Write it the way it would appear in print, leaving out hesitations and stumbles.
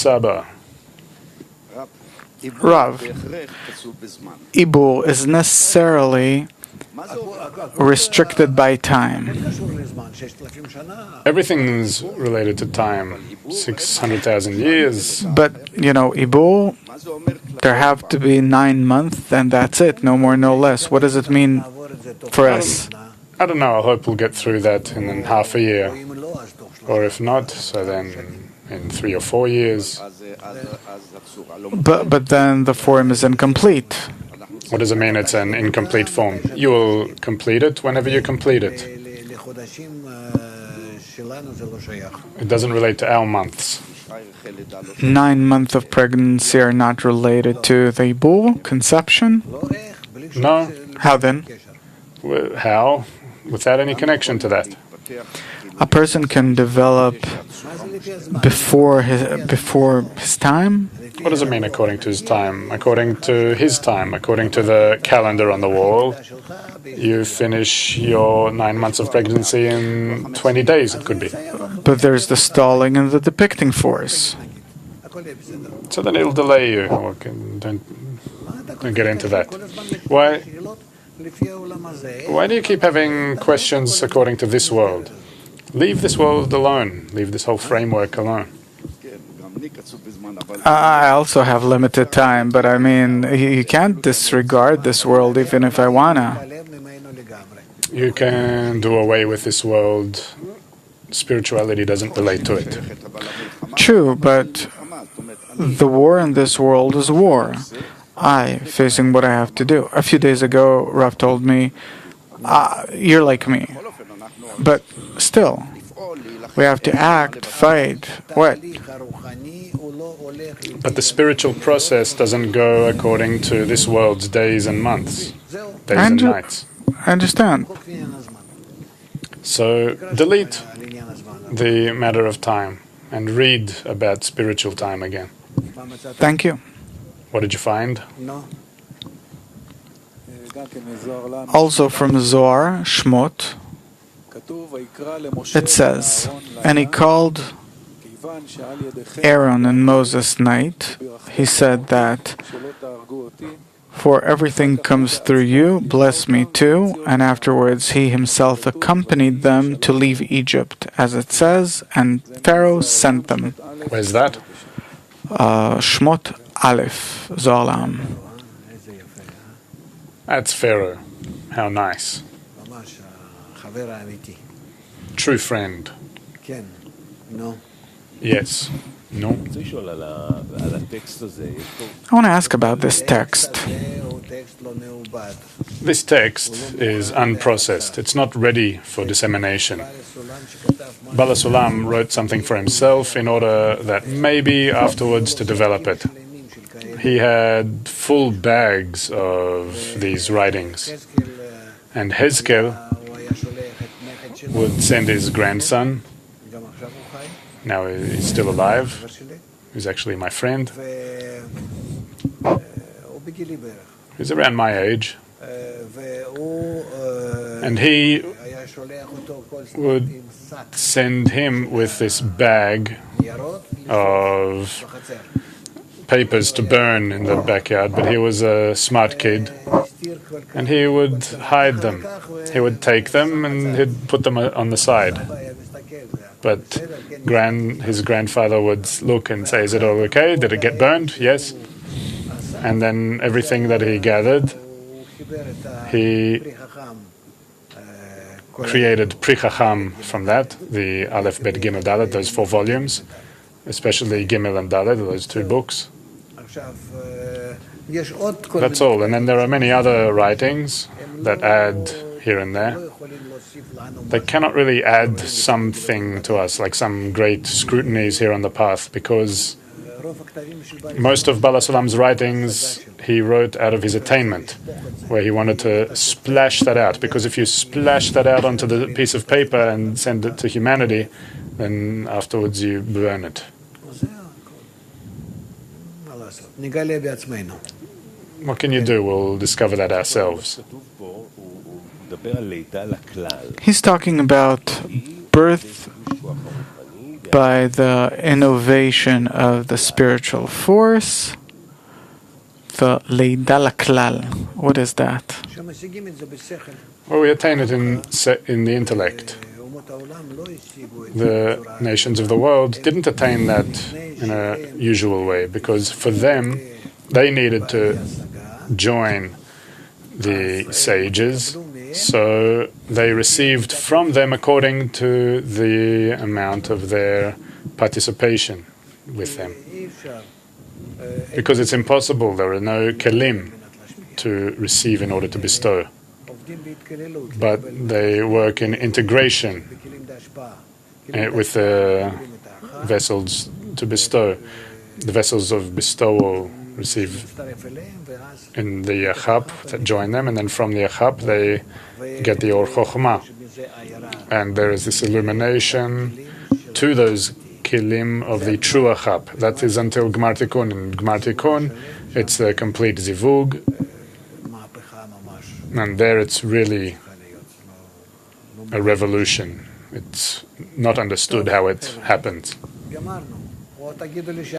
Saba. Rav, Ibur is necessarily restricted by time. Everything's related to time. 600,000 years. But, Ibur, there have to be 9 months, and that's it, no more, no less. What does it mean for us? I don't know. I hope we'll get through that in half a year. Or if not, so then in 3 or 4 years. But then the form is incomplete. What does it mean it's an incomplete form? You will complete it whenever you complete it. It doesn't relate to our months. 9 months of pregnancy are not related to the Ibur, conception? No. How then? How? Without any connection to that. A person can develop before his time? What does it mean according to his time? According to his time, according to the calendar on the wall, you finish your 9 months of pregnancy in 20 days, it could be. But there's the stalling and the depicting force. So then it'll delay you. Don't get into that. Why do you keep having questions according to this world? Leave this world alone. Leave this whole framework alone. I also have limited time, but I mean, you can't disregard this world even if I wanna. You can do away with this world. Spirituality doesn't relate to it. True, but the war in this world is war. I facing what I have to do. A few days ago, Rav told me, you're like me. But still, we have to act, fight, what? But the spiritual process doesn't go according to this world's days and months, days and nights. I understand. So delete the matter of time and read about spiritual time again. Thank you. What did you find? Also from Zohar, Shmot, it says, and he called Aaron and Moses night. He said that, for everything comes through you, bless me too. And afterwards he himself accompanied them to leave Egypt, as it says, and Pharaoh sent them. Where's that? Shmot Aleph, Zolam. That's Pharaoh. How nice. True friend. Yes. No. I want to ask about this text. This text is unprocessed. It's not ready for dissemination. Bala Sulam wrote something for himself in order that maybe afterwards to develop it. He had full bags of these writings. And Hezkel would send his grandson. Now he's still alive. He's actually my friend. He's around my age. And he would send him with this bag of papers to burn in the backyard, but he was a smart kid. And he would hide them. He would take them and he'd put them on the side. But his grandfather would look and say, is it all okay? Did it get burned? Yes. And then everything that he gathered, he created Pri Chacham from that, the Aleph, Bet, Gimel, Dalet, those 4 volumes, especially Gimel and Dalet, those 2 books. That's all. And then there are many other writings that add here and there. They cannot really add something to us, like some great scrutinies here on the path, because most of Bala Sulam's writings he wrote out of his attainment, where he wanted to splash that out, because if you splash that out onto the piece of paper and send it to humanity, then afterwards you burn it. What can you do? We'll discover that ourselves. He's talking about birth by the innovation of the spiritual force, the Leida Laklal. What is that? Well, we attain it in the intellect. The nations of the world didn't attain that in a usual way, because for them, they needed to join the sages, so they received from them according to the amount of their participation with them. Because it's impossible, there are no kelim to receive in order to bestow. But they work in integration with the vessels to bestow. The vessels of bestowal receive in the Yachap that join them, and then from the Yachap they get the Or Chochmah. And there is this illumination to those kilim of the true Yachap. That is until Gmar Tikkun. In Gmar Tikkun, it's a complete zivug, and there it's really a revolution. It's not understood how it happens.